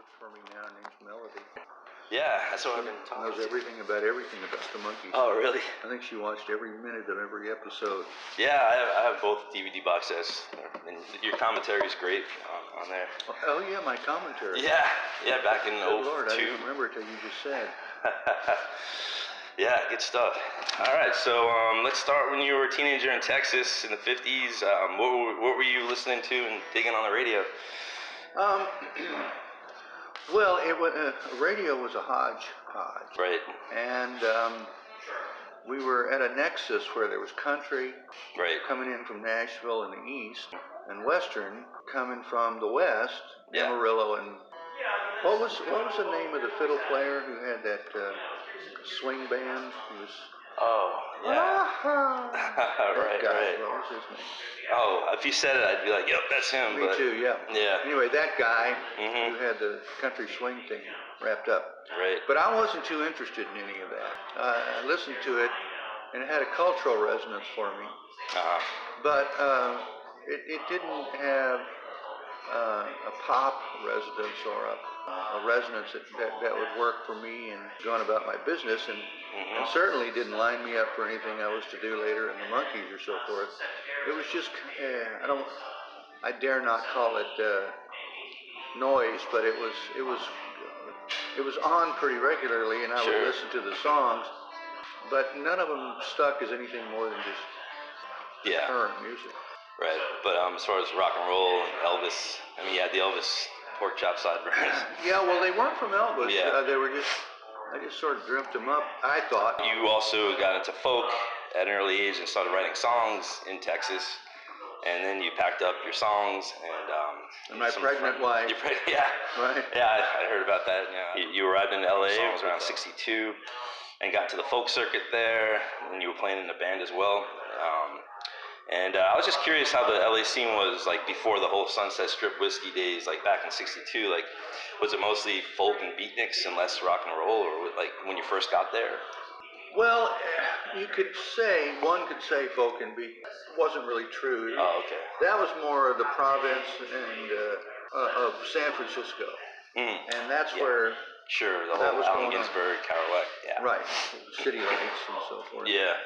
works for me now, name's Melody. Yeah, that's what I've been talking knows everything about the Monkees. Oh, really? I think she watched every minute of every episode. Yeah, I have both DVD box sets, and your commentary is great on there. Oh yeah, my commentary. Yeah, back in Good 02. Lord, I didn't remember it till you just said. Yeah, good stuff. All right, so let's start when you were a teenager in Texas in the 50s. What were you listening to and digging on the radio? Well, radio was a hodgepodge. Right. And we were at a nexus where there was country coming in from Nashville in the east, and western coming from the west, Amarillo, and what was the name of the fiddle player who had that swing band? He was right. What was his name? Oh, if you said it, I'd be like, yep, that's him. Me too, yeah. Anyway, that guy who had the country swing thing wrapped up. Right. But I wasn't too interested in any of that. I listened to it, and it had a cultural resonance for me. But it didn't have a pop resonance or a resonance that would work for me and going about my business, and certainly didn't line me up for anything I was to do later in the Monkees or so forth. It was just I dare not call it noise, but it was on pretty regularly, and I would listen to the songs, but none of them stuck as anything more than just current music. Right, but as far as rock and roll and Elvis, I mean, the Elvis pork chop sideburns. Yeah, well, they weren't from Elvis. They were I just sort of dreamt them up, I thought. You also got into folk at an early age and started writing songs in Texas, and then you packed up your songs and my pregnant wife. Right. Yeah, I heard about that. Yeah. You arrived in LA, it was around 62, and got to the folk circuit there, and you were playing in a band as well. And I was just curious how the LA scene was like before the whole Sunset Strip whiskey days, like back in '62. Like, was it mostly folk and beatniks and less rock and roll, or like when you first got there? Well, one could say folk and beat. It wasn't really true. Oh, okay. That was more of the province and of San Francisco, and that's where the whole Allen Ginsberg, Kerouac, right, City Lights and so forth. Yeah.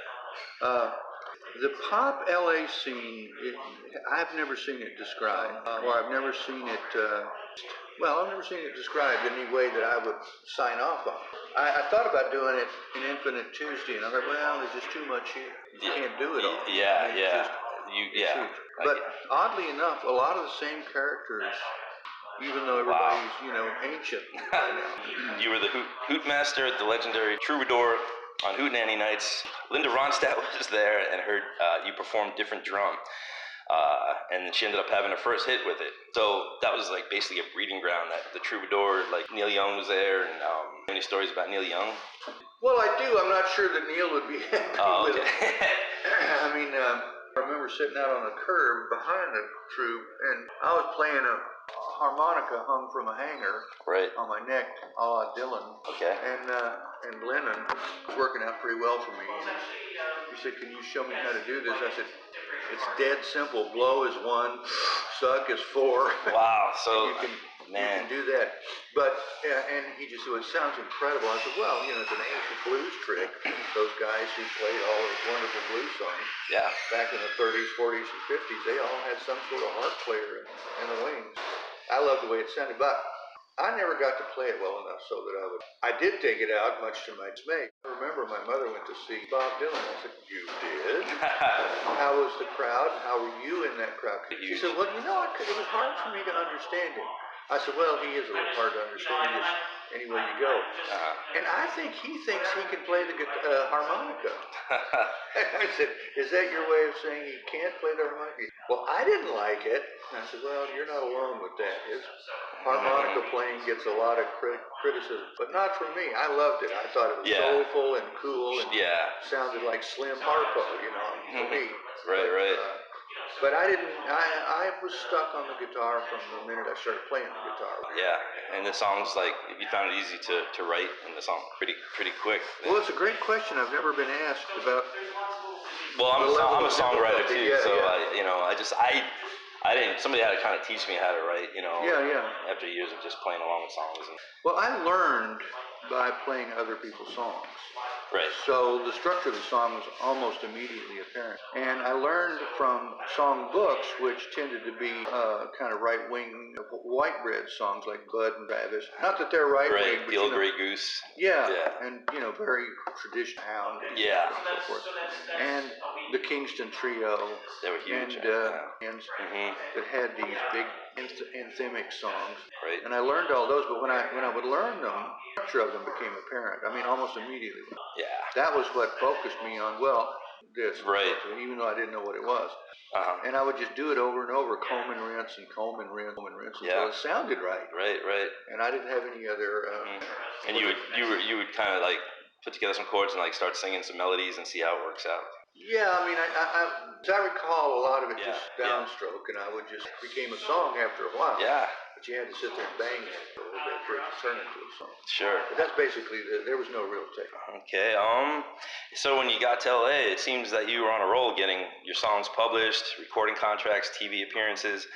The pop LA scene, I've never seen it described, or I've never seen it, I've never seen it described in any way that I would sign off on. I thought about doing it in Infinite Tuesday, and I thought, well, there's just too much here. You can't do it all. But oddly enough, a lot of the same characters, even though everybody's, ancient by now. You were the hoot master at the legendary Troubadour on Hootenanny Nights. Linda Ronstadt was there and heard you perform different drum. And then she ended up having her first hit with it. So that was like basically a breeding ground, that the Troubadour, like Neil Young was there. And any stories about Neil Young? Well, I do. I'm not sure that Neil would be happy with it. I mean, I remember sitting out on the curb behind the troupe, and I was playing a harmonica hung from a hanger on my neck, a la Dylan. Okay. And Lennon was working out pretty well for me. And he said, "Can you show me how to do this?" I said, "It's dead simple. Blow is 1, suck is 4. Wow. So you can do that." But and he just said, "It sounds incredible." I said, "Well, it's an ancient blues trick. Those guys who played all those wonderful blues songs back in the 30s, 40s, and 50s, they all had some sort of harp player in the wings." I love the way it sounded, but I never got to play it well enough so that I did take it out, much to my dismay. I remember my mother went to see Bob Dylan. I said, "You did? How was the crowd? How were you in that crowd?" She said, "Well, it was hard for me to understand him." I said, "Well, he is a little hard to understand any way you go." And I think he thinks he can play the harmonica. I said, "Is that your way of saying he can't play the harmonica?" "Well, I didn't like it." And I said, "Well, you're not alone with that. His harmonica playing gets a lot of criticism, but not from me. I loved it. I thought it was soulful and cool and sounded like Slim Harpo, to me." Right. But I was stuck on the guitar from the minute I started playing the guitar. Yeah, and the songs, like, you found it easy to write in the song pretty quick. Well, it's a great question. I've never been asked about. Well, I'm a songwriter too, so I didn't. Somebody had to kind of teach me how to write. Yeah. After years of just playing along with songs. Well, I learned by playing other people's songs. Right. So the structure of the song was almost immediately apparent. And I learned from song books, which tended to be kind of right-wing, white bread songs like Bud and Travis. Not that they're right-wing, right. but the old Grey Goose. Yeah, and very traditional Hound and so forth. And the Kingston Trio. They were huge. And that had these big anthemic songs. Right. And I learned all those, but when I would learn them, the structure of them became apparent. I mean, almost immediately. Yeah. That was what focused me on, this. Right. Even though I didn't know what it was. And I would just do it over and over, comb and rinse and comb and rinse until it sounded right. Right. And I didn't have any other. And you would kind of like put together some chords and like start singing some melodies and see how it works out. Yeah, I mean, as I recall, a lot of it just downstroke, and I would just became a song after a while. Yeah. But you had to sit there and bang it for a little bit for it to turn into a song. Sure. But that's basically there was no real take. Okay. So when you got to LA, it seems that you were on a roll, getting your songs published, recording contracts, TV appearances.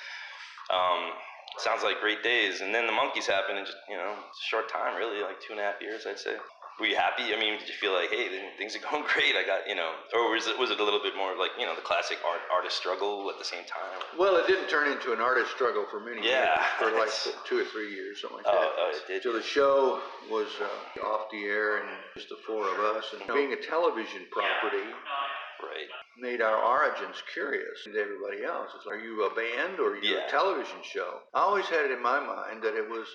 Sounds like great days. And then the Monkees happened in just a short time, really, like 2.5 years, I'd say. Were you happy? I mean, did you feel like, hey, things are going great? I got, or was it a little bit more like, the classic artist struggle at the same time? Well, it didn't turn into an artist struggle for many years, for like 2 or 3 years, something like that. Oh, it did. So the show was off the air and just the four of us. And being a television property made our origins curious to everybody else. It's like, are you a band or are you a television show? I always had it in my mind that it was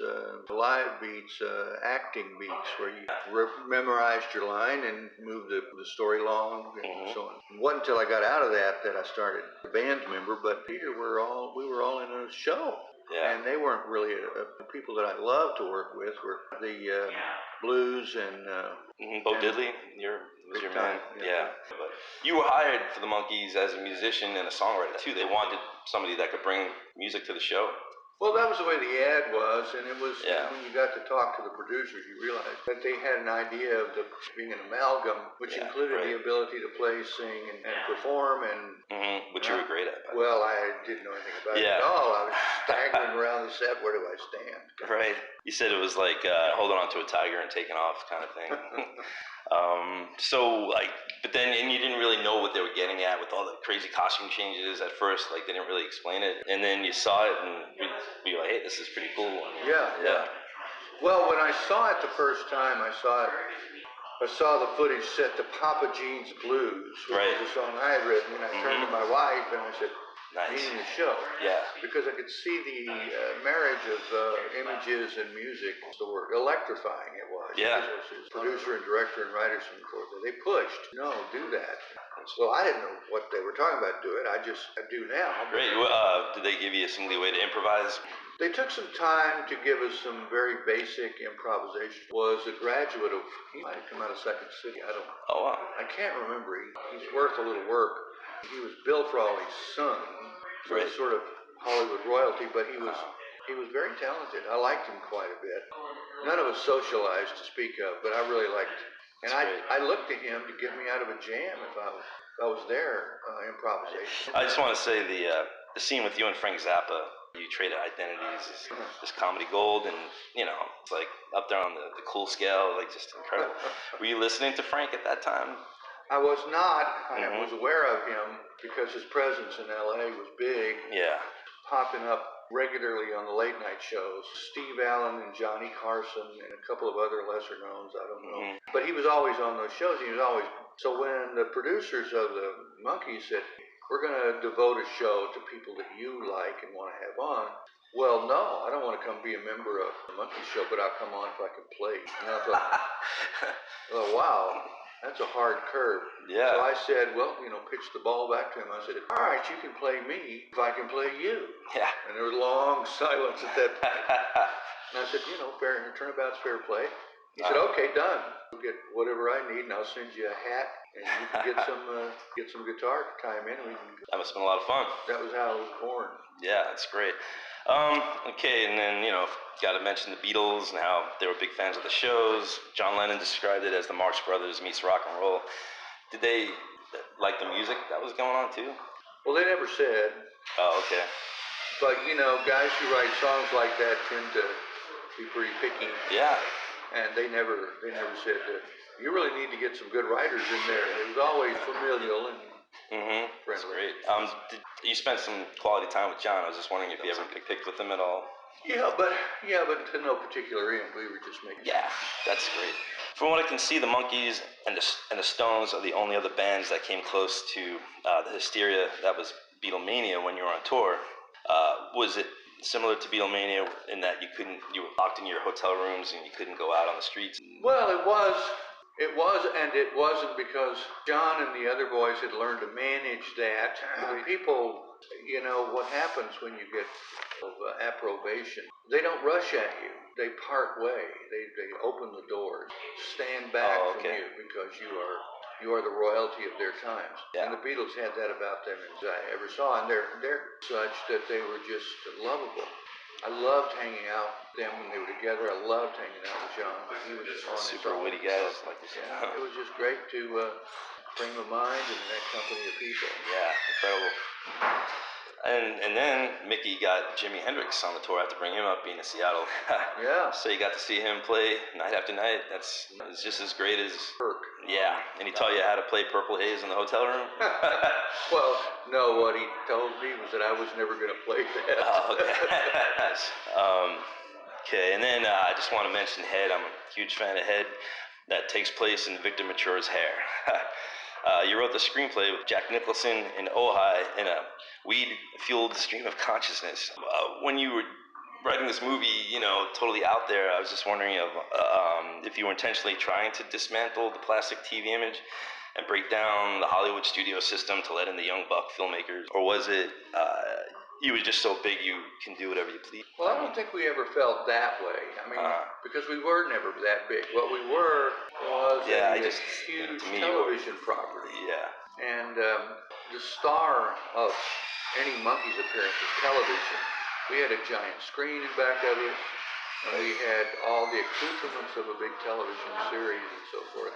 live beats, acting beats, where you memorized your line and moved the story along and so on. It wasn't until I got out of that I started a band member, but Peter, we were all in a show. Yeah. And they weren't really the people that I loved to work with were the blues and Bo Diddley, was your man. Yeah. But you were hired for the Monkees as a musician and a songwriter too. They wanted somebody that could bring music to the show. Well, that was the way the ad was, and it was when you got to talk to the producers, you realized that they had an idea of being an amalgam, which included the ability to play, sing, and perform, and which you were great at. Well, I didn't know anything about it at all. I was staggering around the set. Where do I stand? Right. You said it was like holding on to a tiger and taking off kind of thing. But then, and you didn't really know what they were getting at with all the crazy costume changes at first. Like, they didn't really explain it. And then you saw it, and you were like, hey, this is pretty cool. Yeah. Well, when I saw it the first time, I saw the footage set to Papa Jean's Blues, which was a song I had written, and I turned to my wife and I said, meaning the show. Yeah. Because I could see the marriage of images and music, the word electrifying it was. Yeah. It was his producer and director and writers and so forth. They pushed, no, do that. So I didn't know what they were talking about, do it. I do now. Great. Did they give you some leeway to improvise? They took some time to give us some very basic improvisation. Was a graduate of, he might have come out of Second City, I don't know. Oh, wow. I can't remember. He's worth a little work. He was Bill Frawley's son, so he's sort of Hollywood royalty, but he was very talented. I liked him quite a bit. None of us socialized to speak of, but I really liked him. And I looked to him to get me out of a jam if I was there, improvisation. I just want to say the scene with you and Frank Zappa, you traded identities, this comedy gold, and it's like up there on the cool scale, like just incredible. Were you listening to Frank at that time? I was not. I was aware of him because his presence in LA was big. Yeah. Popping up regularly on the late night shows. Steve Allen and Johnny Carson and a couple of other lesser knowns, I don't know. But he was always on those shows. So when the producers of the Monkees said, we're going to devote a show to people that you like and want to have on. Well, no, I don't want to come be a member of the Monkees show, but I'll come on if I can play. And I thought, oh, wow. That's a hard curve. Yeah. So I said, well, pitch the ball back to him. I said, all right, you can play me if I can play you. Yeah. And there was long silence at that point. And I said, fair, turnabout's fair play. He said, okay, done. I'll get whatever I need, and I'll send you a hat, and you can get some guitar to tie him in. And we can go. That must have been a lot of fun. That was how it was born. Yeah, that's great. Okay, and then, got to mention the Beatles and how they were big fans of the shows. John Lennon described it as the Marx Brothers meets rock and roll. Did they like the music that was going on too? Well, they never said. Oh, okay. But, you know, guys who write songs like that tend to be pretty picky. Yeah. And they never said, you really need to get some good writers in there. It was always familial and friendly. That's great. You spent some quality time with John. I was just wondering if you ever picked with him at all. Yeah, but to no particular end. We were just making. Yeah, that's great. From what I can see, the Monkees and the Stones are the only other bands that came close to the hysteria that was Beatlemania when you were on tour. Was it similar to Beatlemania in that you were locked in your hotel rooms and you couldn't go out on the streets? Well, it was, and it wasn't because John and the other boys had learned to manage that. People, you know, what happens when you get approbation, they don't rush at you. They part way. They open the doors, stand back from you because you are the royalty of their times. Yeah. And the Beatles had that about them as I ever saw, and they're such that they were just lovable. I loved hanging out with them when they were together. I loved hanging out with John. He was on super witty guys, like you said. Yeah, it was just great to frame of mind and that company of people. Yeah, incredible. And then Mickey got Jimi Hendrix on the tour. I have to bring him up, being in Seattle. Yeah. So you got to see him play night after night. It's just as great as TORK. Yeah. And he taught you how to play Purple Haze in the hotel room? Well, no, what he told me was that I was never going to play that. Oh, okay. Okay, and then I just want to mention Head. I'm a huge fan of Head. That takes place in Victor Mature's hair. You wrote the screenplay with Jack Nicholson and Ojai in a weed-fueled stream of consciousness. When you were writing this movie, you know, totally out there, I was just wondering if you were intentionally trying to dismantle the plastic TV image and break down the Hollywood studio system to let in the young buck filmmakers, or was it you were just so big you can do whatever you please? Well, I don't think we ever felt that way. I mean, because we were never that big. What we were was a huge television property. Yeah. And the star of any Monkees appearance was television. We had a giant screen in back of us, and we had all the accoutrements of a big television series and so forth,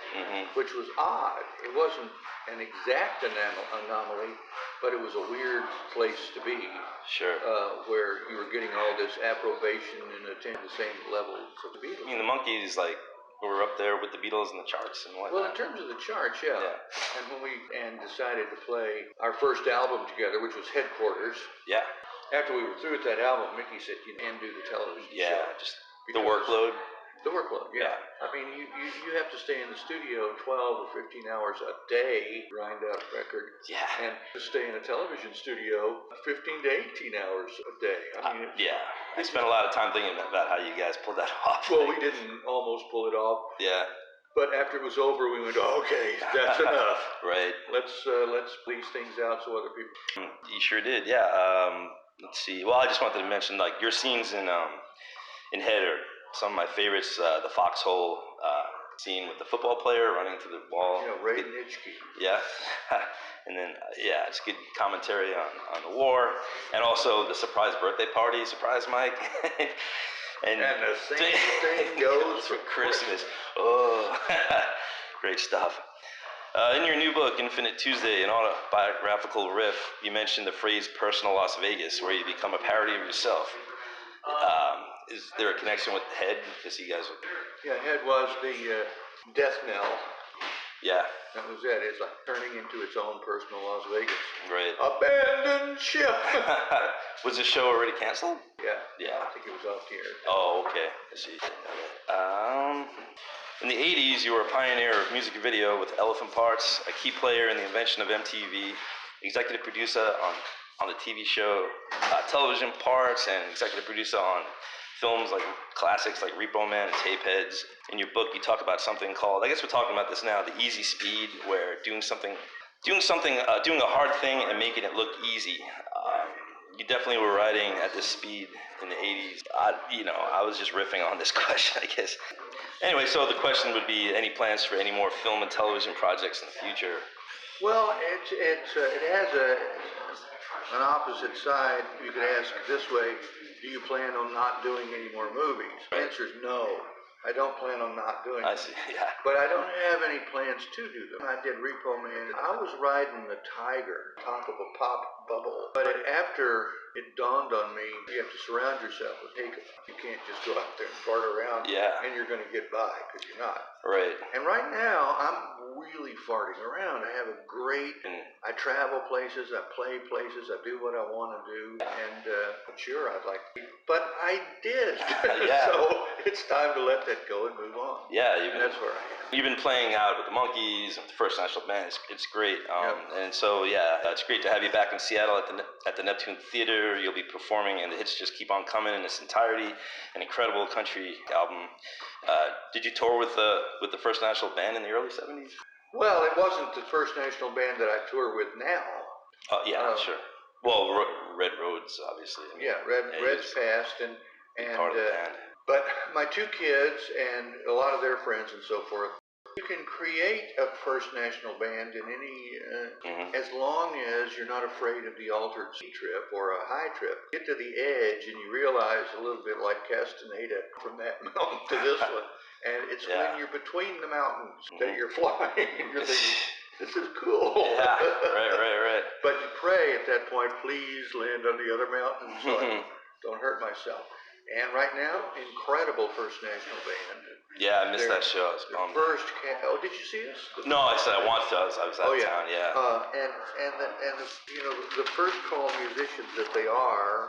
which was odd. It wasn't an exact anomaly, but it was a weird place to be. Sure. Where you were getting all this approbation and attending the same levels of the Beatles. I mean, the Monkees, like, were up there with the Beatles in the charts and whatnot. Well, in terms of the charts, yeah. And when we decided to play our first album together, which was Headquarters. Yeah. After we were through with that album, Mickey said, "You can do the television show." Yeah, just the workload. The workload, yeah. I mean, you have to stay in the studio 12 or 15 hours a day, grind out a record. Yeah. And to stay in a television studio 15 to 18 hours a day. I mean, I spent a lot of time thinking about how you guys pulled that off. Well, we didn't almost pull it off. Yeah. But after it was over, we went, okay, that's enough. Right. Let's lease things out so other people. You sure did, yeah. Let's see. Well, I just wanted to mention, like, your scenes in Head are some of my favorites. The foxhole scene with the football player running to the wall. You know, Ray Nitschke. Yeah. And then, it's good commentary on the war. And also the surprise birthday party. Surprise, Mike. and the same thing goes for Christmas. Oh, great stuff. In your new book, Infinite Tuesday, an autobiographical riff, you mentioned the phrase personal Las Vegas, where you become a parody of yourself. Is there a connection with Head? Because you guys were... Yeah, Head was the death knell. Yeah. That was it. It's like turning into its own personal Las Vegas. Right. Abandoned ship. Was the show already canceled? Yeah. Yeah. I think it was off the air. Oh, okay. I see. In the 80s, you were a pioneer of music video with Elephant Parts, a key player in the invention of MTV, executive producer on the TV show Television Parts, and executive producer on films like classics like Repo Man and Tapeheads. In your book, you talk about something called, I guess we're talking about this now, the easy speed, where doing a hard thing and making it look easy. You definitely were riding at this speed in the 80s. I was just riffing on this question, I guess. Anyway, so the question would be, any plans for any more film and television projects in the future? Well, it has an opposite side. You could ask this way: do you plan on not doing any more movies? The answer is no. I don't plan on not doing them. I see, yeah. But I don't have any plans to do them. I did Repo Man. I was riding the Tiger, top of a pop bubble. But after it dawned on me, you have to surround yourself with KICKOFF. You can't just go out there and fart around and you're going to get by, because you're not. Right. And right now, I'm really farting around. I have a great, I travel places, I play places, I do what I want to do, and sure, I'd like to, but I did. So it's time to let that go and move on. Yeah, that's where I am. You've been playing out with the Monkees and the First National Band. It's great. And so, it's great to have you back in Seattle at the Neptune Theater. You'll be performing, and the hits just keep on coming in its entirety. An incredible country album. Did you tour with the First National Band in the early 70s? Well, it wasn't the First National Band that I tour with now. Sure. Well, Red Roads, obviously. I mean, Red's passed, and part of the band. But my two kids and a lot of their friends and so forth, you can create a First National Band in any, as long as you're not afraid of the altered sea trip or a high trip. Get to the edge and you realize a little bit like Castaneda from that mountain to this one. And it's when you're between the mountains that you're flying and you're thinking, this is cool. Yeah, right. But you pray at that point, please land on the other mountain so I don't hurt myself. And right now, incredible First National Band. Yeah, I missed that show. Did you see us? No, I said I wanted to. I was out of town. Yeah. The first call musicians that they are,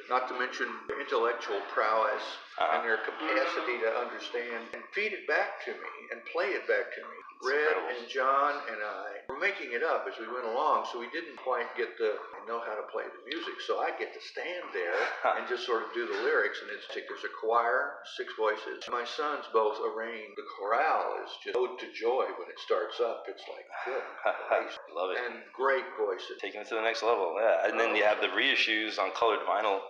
not to mention their intellectual prowess and their capacity to understand and feed it back to me and play it back to me. Red and John and I were making it up as we went along, so we didn't quite get to know how to play the music. So I get to stand there and just sort of do the lyrics, and there's a choir, 6 voices. My sons both arrange. The chorale is just ode to joy when it starts up. It's like, good Christ. Love it. And great voices. Taking it to the next level, yeah. And then you have the reissues on colored vinyl.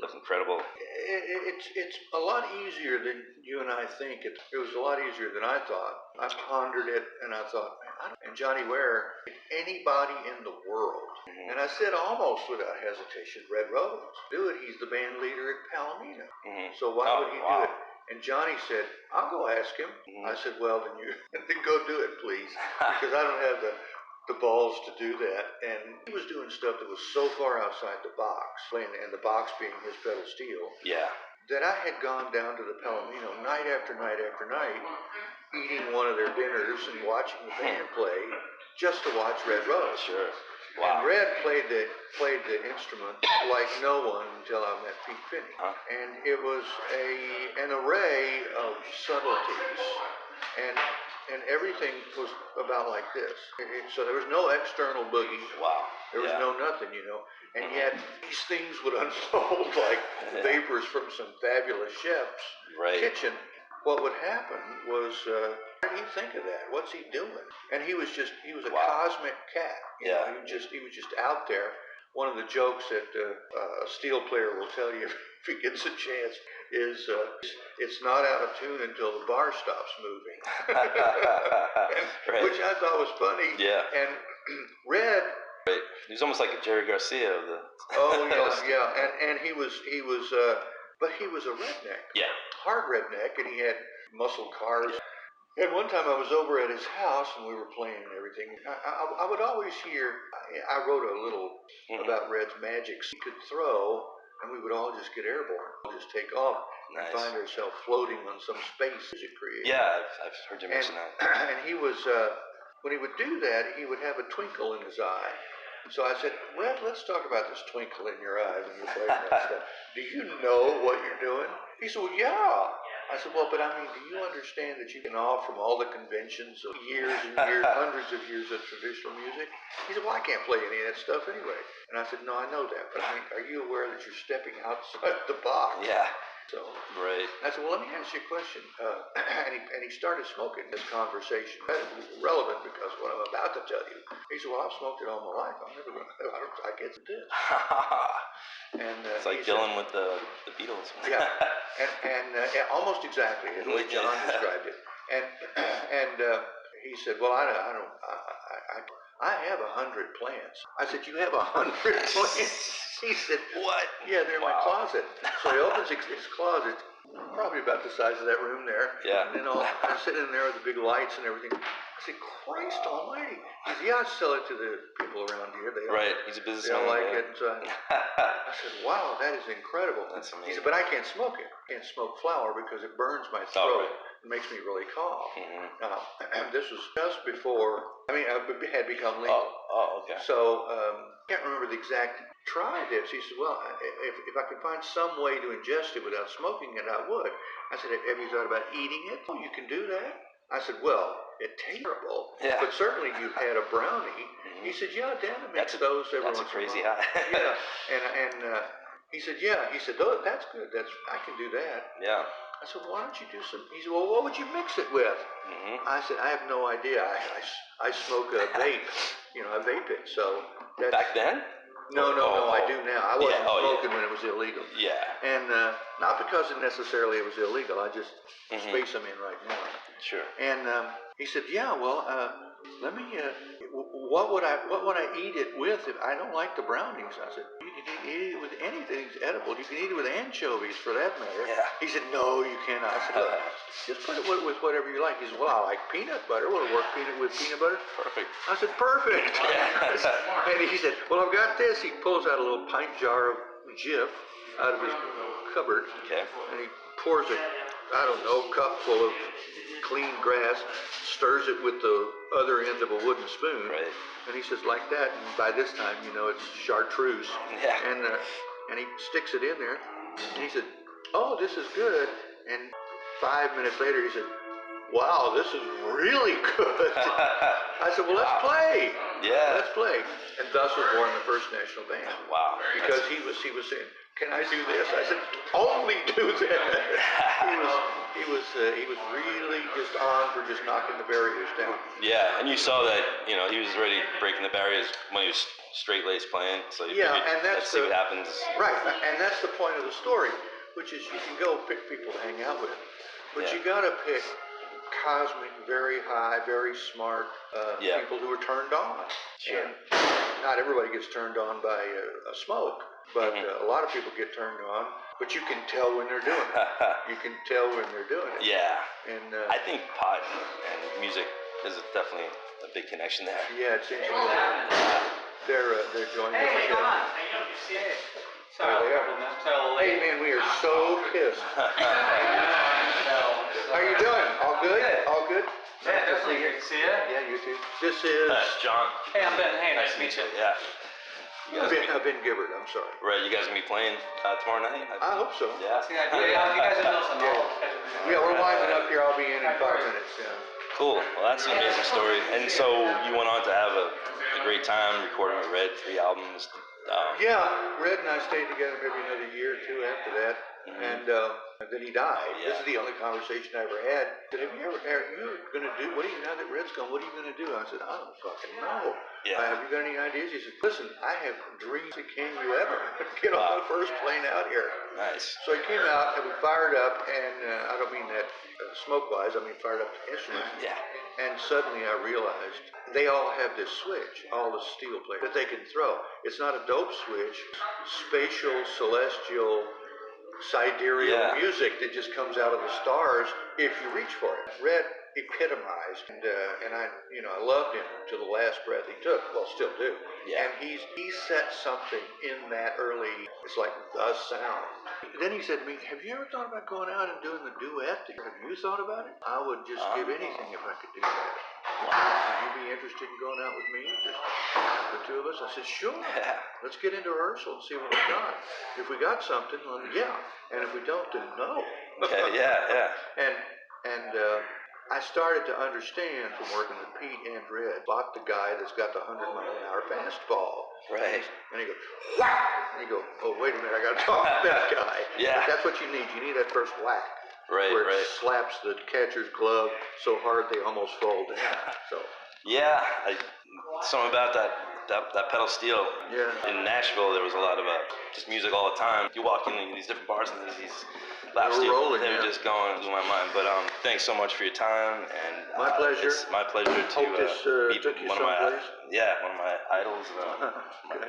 That's incredible. It's a lot easier than you and I think. It was a lot easier than I thought. I pondered it, and I thought, and Johnny Ware, anybody in the world, and I said almost without hesitation, Red Rose, do it. He's the band leader at Palomino. So why would he do it? And Johnny said, I'll go ask him. I said, well, then go do it, please, because I don't have the balls to do that. And he was doing stuff that was so far outside the box, and the box being his pedal steel, that I had gone down to the Palomino night after night after night, eating one of their dinners and watching the band play just to watch Red Rose. Sure. Wow. And Red played the instrument like no one until I met Pete Finney. And it was an array of subtleties, and everything was about like this. So there was no external boogie. Wow. There was no nothing, And yet these things would unfold like vapors from some fabulous chef's kitchen. What would happen was, how did he think of that? What's he doing? And he was a cosmic cat. He was just out there. One of the jokes that a steel player will tell you if he gets a chance is it's not out of tune until the bar stops moving. Which I thought was funny. Yeah. And Red. He was almost like a Jerry Garcia of the. And he was but he was a redneck. Yeah. Hard redneck, and he had muscle cars. And one time I was over at his house, and we were playing and everything. I would always hear, I wrote a little about Red's magic. He could throw, and we would all just get airborne. Just take off and find ourselves floating on some space as it created. Yeah, I've heard you mention that. And he was, when he would do that, he would have a twinkle in his eye. So I said, Red, let's talk about this twinkle in your eye when you're playing that stuff. Do you know what you're doing? He said, well, yeah. I said, well, but I mean, do you understand that you can off from all the conventions of years and years, hundreds of years of traditional music? He said, well, I can't play any of that stuff anyway. And I said, no, I know that, but I mean, are you aware that you're stepping outside the box? Yeah. So, I said, well, let me ask you a question. And he started smoking this conversation. That is relevant because what I'm about to tell you. He said, well, I've smoked it all my life. I guess it did. And it's like Dylan with the Beatles. Yeah, and almost exactly the way John described it. And he said, well, I have 100 plants. I said, you have 100 plants? He said, what? Yeah, they're in my closet. So he opens his closet, probably about the size of that room there. Yeah. And then I'm sitting in there with the big lights and everything. I said, Christ almighty. He said, yeah, I sell it to the people around here. They all, right, he's a businessman. They all like it. And so I said, wow, that is incredible. That's amazing. He said, but I can't smoke it. I can't smoke flower because it burns my throat. Right. It makes me really cough. This was just before, it had become legal. Oh, okay. So, I can't remember the exact try this. He said, well, if I could find some way to ingest it without smoking it, I would. I said, have you thought about eating it? Oh, you can do that? I said, well, it's terrible, but certainly you've had a brownie. He said, yeah, Dad makes those every once in a while. That's a crazy high. Yeah, and he said, yeah. He said, that's good. I can do that. Yeah. I said, why don't you do some? He said, well, what would you mix it with? I said, I have no idea. I smoke a vape. I vape it. So back then? No, I do now. I wasn't smoking when it was illegal. Yeah. And not because necessarily it was illegal. I just space them in right now. Sure. And he said, yeah, well, let me. What would I eat it with if I don't like the brownies? I said, you can eat it with anything that's edible. You can eat it with anchovies, for that matter. Yeah. He said, no, you cannot. I said, well, just put it with whatever you like. He said, well, I like peanut butter. Will it work with peanut butter? Perfect. I said, perfect. And he said, well, I've got this. He pulls out a little pint jar of Jif out of his cupboard. Okay. And he pours a cup full of clean grass, stirs it with the other end of a wooden spoon. Right. And he says, like that. And by this time, it's chartreuse. Yeah. And he sticks it in there. And he said, oh, this is good. And 5 minutes later, he said, wow, this is really good. I said, well, let's play. Yeah. Let's play. And thus was born the first national band. Wow. Because he was saying, can I do this? I said, only do that. He was really just on for just knocking the barriers down. Yeah, and you saw that, he was already breaking the barriers when he was straight-laced playing. So you figured, and let's see what happens. Right, and that's the point of the story, which is you can go pick people to hang out with, but you got to pick cosmic, very high, very smart people who are turned on. Sure. And not everybody gets turned on by a smoke, but a lot of people get turned on. But you can tell when they're doing it. You can tell when they're doing it. Yeah. And I think pot and music is definitely a big connection there. Yeah, it seems to me they're joining us. Hey, come on. There they are. Hey man, we are so pissed. How are you doing? All good? All good? Yeah, definitely good to see you. Yeah, you too. This is John. Hey, I'm Ben. Hey, nice to meet you. Yeah. Ben Gibbard, I'm sorry. Right, you guys gonna be playing tomorrow night? I hope so. Yeah. Yeah, if you guys are middle something. Yeah, we're winding up here. I'll be in 5 minutes. Yeah. Cool. Well, that's an amazing story. And so you went on to have a great time recording with Red, 3 albums. Yeah, Red and I stayed together maybe another year or two after that. And then he died. Yeah. This is the only conversation I ever had. He said, are you going to do, now that Red's gone, what are you going to do? I said, I don't fucking know. Yeah. Have you got any ideas? He said, listen, I have dreams that can you ever get on the first plane out here. Nice. So he came out and we fired up, and I don't mean that smoke-wise, I mean fired up the instruments. Yeah. And suddenly I realized they all have this switch, all the steel players, that they can throw. It's not a dope switch, spatial, celestial, sidereal music that just comes out of the stars if you reach for it. Red epitomized, and I loved him to the last breath he took. Well, still do. Yeah. And he set something in that early. It's like the sound. Then he said to me, "Have you ever thought about going out and doing the duet? Have you thought about it? I would just give anything if I could do that. Would you be interested in going out with me? Just the two of us?" I said, "Sure. Let's get into rehearsal and see what we got. If we got something, then yeah. And if we don't, then no." Okay. Yeah. And I started to understand from working with Pete and Red, bought the guy that's got the 100-mile-an-hour fastball. Right. And he goes, whack! And you go, oh, wait a minute, I got to talk to that guy. Yeah. But that's what you need. You need that first whack. Right, where it slaps the catcher's glove so hard they almost fall down. So. Yeah. Something about that pedal steel. Yeah. In Nashville, there was a lot of just music all the time. You walk in these different bars and there's these lap steel. They were just going through my mind. But thanks so much for your time. And my pleasure. It's my pleasure to meet one of my idols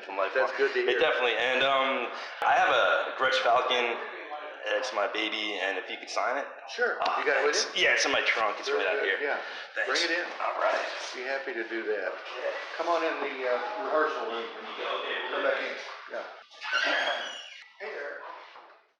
from life. That's good to hear. It definitely. And I have a Gretsch Falcon It's my baby, and if you could sign it. Sure. You got it with you? Yeah, it's in my trunk. It's right out here. Yeah. Thanks. Bring it in. All right. Be happy to do that. Come on in the rehearsal room. Come back in. Yeah. Hey there.